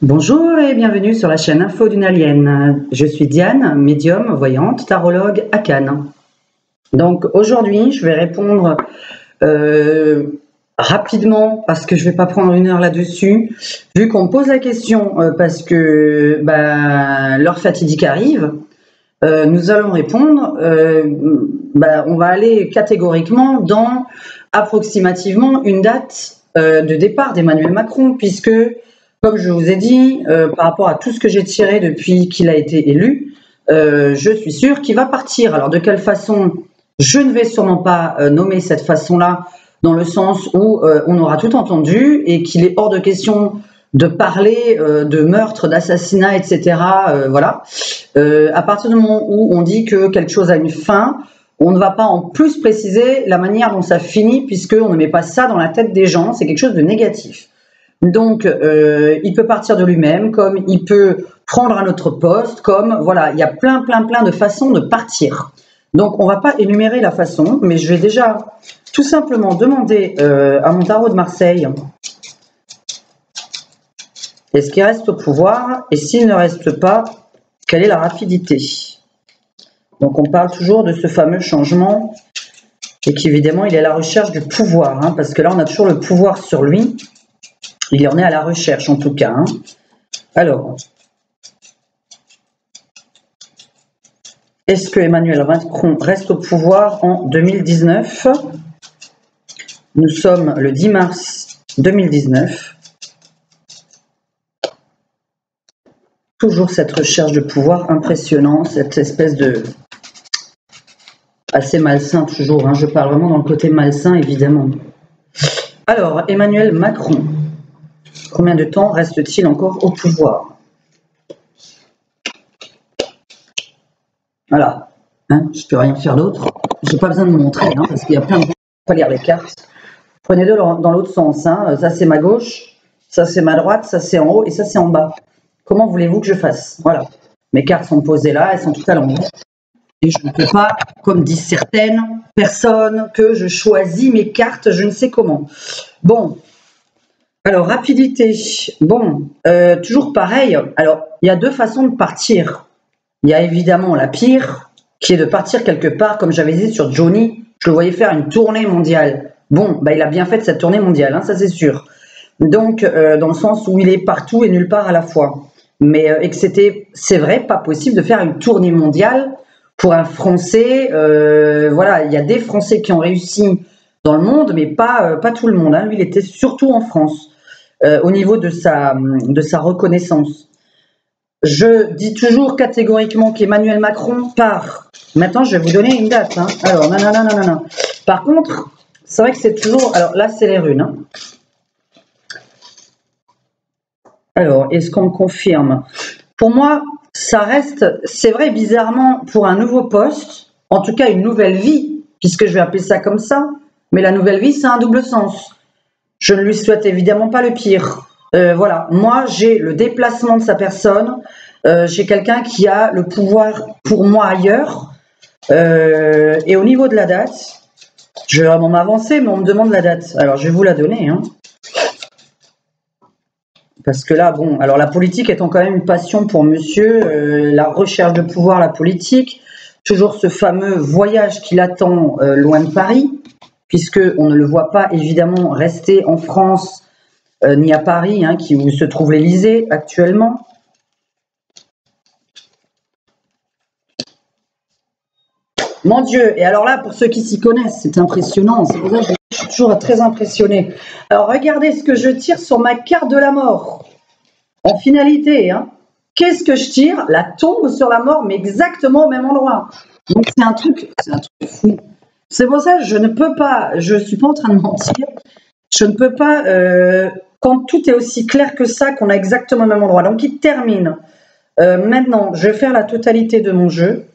Bonjour et bienvenue sur la chaîne Info d'une Alien. Je suis Diane, médium, voyante, tarologue à Cannes. Donc aujourd'hui, je vais répondre rapidement parce que je ne vais pas prendre une heure là-dessus. Vu qu'on me pose la question parce que l'heure fatidique arrive, nous allons répondre. On va aller catégoriquement dans approximativement une date de départ d'Emmanuel Macron, puisque comme je vous ai dit, par rapport à tout ce que j'ai tiré depuis qu'il a été élu, je suis sûre qu'il va partir. Alors de quelle façon? Je ne vais sûrement pas nommer cette façon-là, dans le sens où on aura tout entendu et qu'il est hors de question de parler de meurtre, d'assassinat, etc. Voilà. À partir du moment où on dit que quelque chose a une fin, on ne va pas en plus préciser la manière dont ça finit, puisqu'on ne met pas ça dans la tête des gens, c'est quelque chose de négatif. Donc, il peut partir de lui-même, comme il peut prendre un autre poste, comme, voilà, il y a plein de façons de partir. Donc, on ne va pas énumérer la façon, mais je vais déjà tout simplement demander à mon tarot de Marseille, est-ce qu'il reste au pouvoir? Et s'il ne reste pas, quelle est la rapidité? Donc, on parle toujours de ce fameux changement, et qu'évidemment, il est à la recherche du pouvoir, hein, parce que là, on a toujours le pouvoir sur lui. Il en est à la recherche, en tout cas. Hein. Alors, est-ce que Emmanuel Macron reste au pouvoir en 2019? Nous sommes le 10 mars 2019. Toujours cette recherche de pouvoir impressionnant, cette espèce de... assez malsain toujours. Hein. Je parle vraiment dans le côté malsain, évidemment. Alors, Emmanuel Macron. Combien de temps reste-t-il encore au pouvoir? Voilà, hein, je ne peux rien faire d'autre. Je n'ai pas besoin de me montrer, hein, parce qu'il y a plein de gens qui ne peuvent pas lire les cartes. Prenez-le dans l'autre sens. Hein. Ça, c'est ma gauche, ça, c'est ma droite, ça, c'est en haut et ça, c'est en bas. Comment voulez-vous que je fasse? Voilà. Mes cartes sont posées là, elles sont toutes à l'envers. Et je ne peux pas, comme disent certaines personnes, que je choisis mes cartes, je ne sais comment. Bon. Alors, rapidité. Bon, toujours pareil. Alors, il y a deux façons de partir. Il y a évidemment la pire, qui est de partir quelque part, comme j'avais dit sur Johnny, je le voyais faire une tournée mondiale. Bon, il a bien fait cette tournée mondiale, hein, ça c'est sûr. Donc, dans le sens où il est partout et nulle part à la fois. Mais et que c'est vrai, pas possible de faire une tournée mondiale pour un Français. Voilà, il y a des Français qui ont réussi dans le monde, mais pas tout le monde. Hein. Lui, il était surtout en France, au niveau de sa reconnaissance. Je dis toujours catégoriquement qu'Emmanuel Macron part. Maintenant, je vais vous donner une date. Hein. Alors, non. Par contre, c'est vrai que c'est toujours... Alors là, c'est les runes. Hein. Alors, est-ce qu'on me confirme? Pour moi, ça reste... C'est vrai, bizarrement, pour un nouveau poste, en tout cas une nouvelle vie, puisque je vais appeler ça comme ça, mais la nouvelle vie, c'est un double sens. Je ne lui souhaite évidemment pas le pire. Voilà, moi j'ai le déplacement de sa personne, j'ai quelqu'un qui a le pouvoir pour moi ailleurs, et au niveau de la date, je vais vraiment m'avancer, mais on me demande la date, alors je vais vous la donner, hein. Parce que là, bon, alors la politique étant quand même une passion pour monsieur, la recherche de pouvoir, la politique, toujours ce fameux voyage qui l'attend loin de Paris, puisqu'on ne le voit pas évidemment rester en France, ni à Paris, hein, où se trouve l'Élysée actuellement. Mon Dieu, et alors là, pour ceux qui s'y connaissent, c'est impressionnant, c'est pour ça que je suis toujours très impressionnée. Alors regardez ce que je tire sur ma carte de la mort, en finalité, hein. Qu'est-ce que je tire? La tombe sur la mort, mais exactement au même endroit. Donc c'est un truc fou. C'est pour ça que je ne peux pas, je ne suis pas en train de mentir, je ne peux pas... quand tout est aussi clair que ça, qu'on a exactement le même endroit. Donc, il termine. Maintenant, je vais faire la totalité de mon jeu.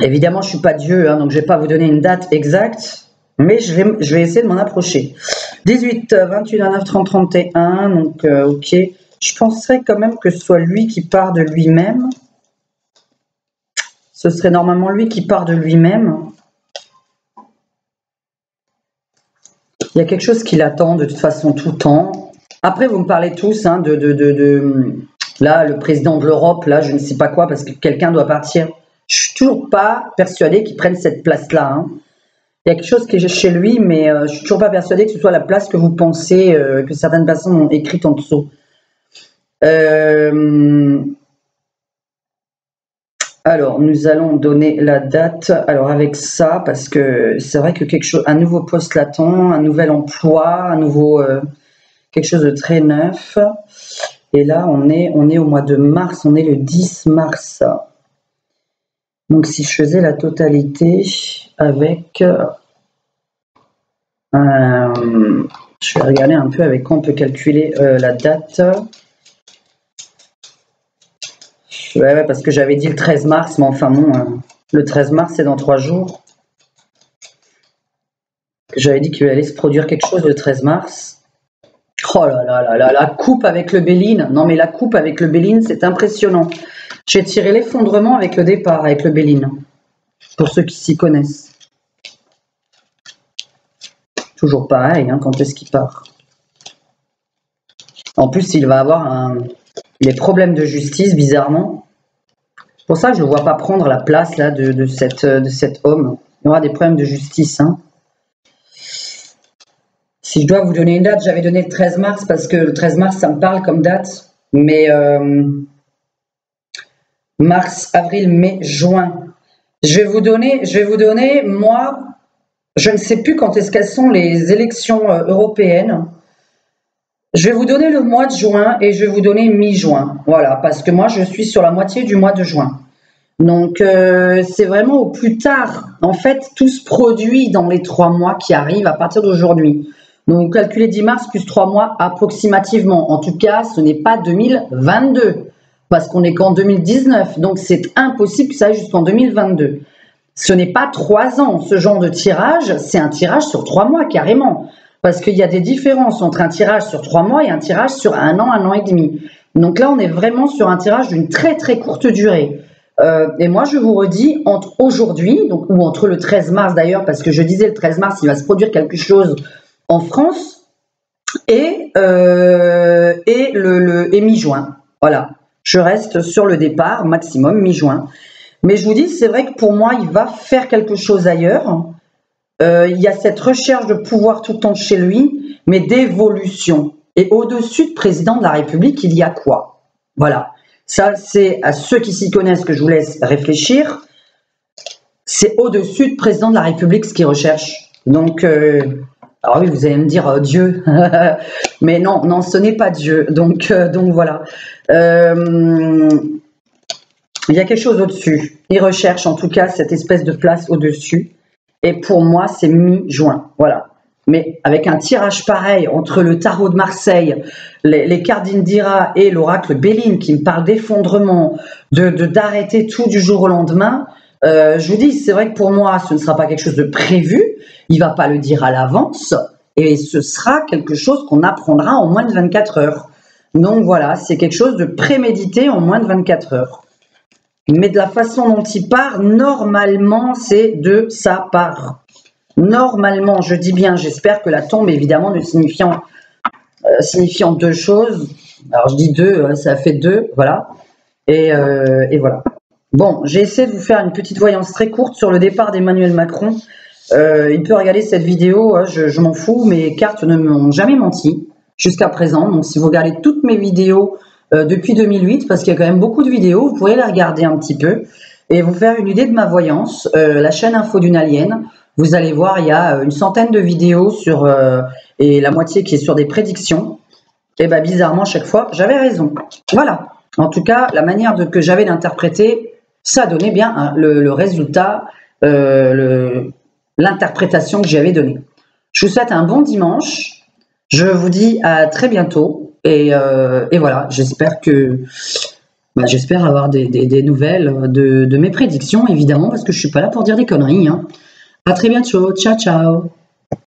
Évidemment, je ne suis pas Dieu, hein, donc je ne vais pas vous donner une date exacte, mais je vais essayer de m'en approcher. 18, 28, 29, 30, 31, donc ok. Je penserais quand même que ce soit lui qui part de lui-même. Ce serait normalement lui qui part de lui-même. Il y a quelque chose qui l'attend de toute façon tout le temps. Après, vous me parlez tous hein, là, le président de l'Europe, là, je ne sais pas quoi, parce que quelqu'un doit partir. Je suis toujours pas persuadée qu'il prenne cette place-là. Hein. Il y a quelque chose qui est chez lui, mais je suis toujours pas persuadée que ce soit la place que vous pensez, que certaines personnes ont écrite en dessous. Alors, nous allons donner la date. Alors, avec ça, parce que c'est vrai que un nouveau poste l'attend, un nouvel emploi, un nouveau quelque chose de très neuf. Et là, on est au mois de mars, on est le 10 mars. Donc, si je faisais la totalité avec... je vais regarder un peu avec quoi on peut calculer la date. Ouais, parce que j'avais dit le 13 mars, mais enfin bon, le 13 mars, c'est dans 3 jours. J'avais dit qu'il allait se produire quelque chose le 13 mars. Oh là là là là, la coupe avec le Béline. Non, mais la coupe avec le Béline, c'est impressionnant. J'ai tiré l'effondrement avec le départ, avec le Béline. Pour ceux qui s'y connaissent. Toujours pareil, hein, quand est-ce qu'il part. En plus, il va avoir les problèmes de justice, bizarrement. C'est pour ça que je ne vois pas prendre la place là, de cet homme. Il y aura des problèmes de justice. Hein. Si je dois vous donner une date, j'avais donné le 13 mars parce que le 13 mars, ça me parle comme date. Mais mars, avril, mai, juin. Je vais vous donner, moi, je ne sais plus quand est-ce qu'elles sont les élections européennes. Je vais vous donner le mois de juin et je vais vous donner mi-juin. Voilà, parce que moi, je suis sur la moitié du mois de juin. Donc, c'est vraiment au plus tard. En fait, tout se produit dans les 3 mois qui arrivent à partir d'aujourd'hui. Donc, calculez 10 mars plus 3 mois approximativement. En tout cas, ce n'est pas 2022 parce qu'on n'est qu'en 2019. Donc, c'est impossible que ça aille jusqu'en 2022. Ce n'est pas 3 ans. Ce genre de tirage, c'est un tirage sur 3 mois carrément. Parce qu'il y a des différences entre un tirage sur 3 mois et un tirage sur 1 an et demi. Donc là, on est vraiment sur un tirage d'une très très courte durée. Et moi, je vous redis, entre aujourd'hui, ou entre le 13 mars d'ailleurs, parce que je disais le 13 mars, il va se produire quelque chose en France, et mi-juin. Voilà, je reste sur le départ, maximum mi-juin. Mais je vous dis, c'est vrai que pour moi, il va faire quelque chose ailleurs. Il y a cette recherche de pouvoir tout le temps chez lui, mais d'évolution. Et au-dessus de président de la République, il y a quoi? Voilà. Ça, c'est à ceux qui s'y connaissent que je vous laisse réfléchir. C'est au-dessus de président de la République ce qu'il recherche. Donc, alors oui, vous allez me dire Dieu. Mais non, non, ce n'est pas Dieu. Donc voilà. Il y a quelque chose au-dessus. Il recherche en tout cas cette espèce de place au-dessus. Et pour moi, c'est mi-juin. Voilà. Mais avec un tirage pareil entre le tarot de Marseille, les cartes d'Indira et l'oracle Béline qui me parle d'effondrement, d'arrêter tout du jour au lendemain, je vous dis, c'est vrai que pour moi, ce ne sera pas quelque chose de prévu. Il ne va pas le dire à l'avance. Et ce sera quelque chose qu'on apprendra en moins de 24 heures. Donc voilà, c'est quelque chose de prémédité en moins de 24 heures. Mais de la façon dont il part, normalement, c'est de sa part. Normalement, je dis bien, j'espère que la tombe, évidemment, ne signifiant 2 choses. Alors, je dis 2, ça fait 2, voilà. Et voilà. Bon, j'ai essayé de vous faire une petite voyance très courte sur le départ d'Emmanuel Macron. Il peut regarder cette vidéo, je m'en fous, mes cartes ne m'ont jamais menti jusqu'à présent. Donc, si vous regardez toutes mes vidéos depuis 2008, parce qu'il y a quand même beaucoup de vidéos, vous pourrez les regarder un petit peu et vous faire une idée de ma voyance. La chaîne Info d'une Alien, vous allez voir, il y a une centaine de vidéos sur et la moitié qui est sur des prédictions. Et bien, bizarrement, chaque fois, j'avais raison. Voilà. En tout cas, la manière que j'avais d'interpréter, ça donnait bien hein, le résultat, l'interprétation que j'avais donnée. Je vous souhaite un bon dimanche. Je vous dis à très bientôt. Et voilà, j'espère avoir des nouvelles de mes prédictions, évidemment, parce que je ne suis pas là pour dire des conneries. Hein. À très bientôt. Ciao, ciao.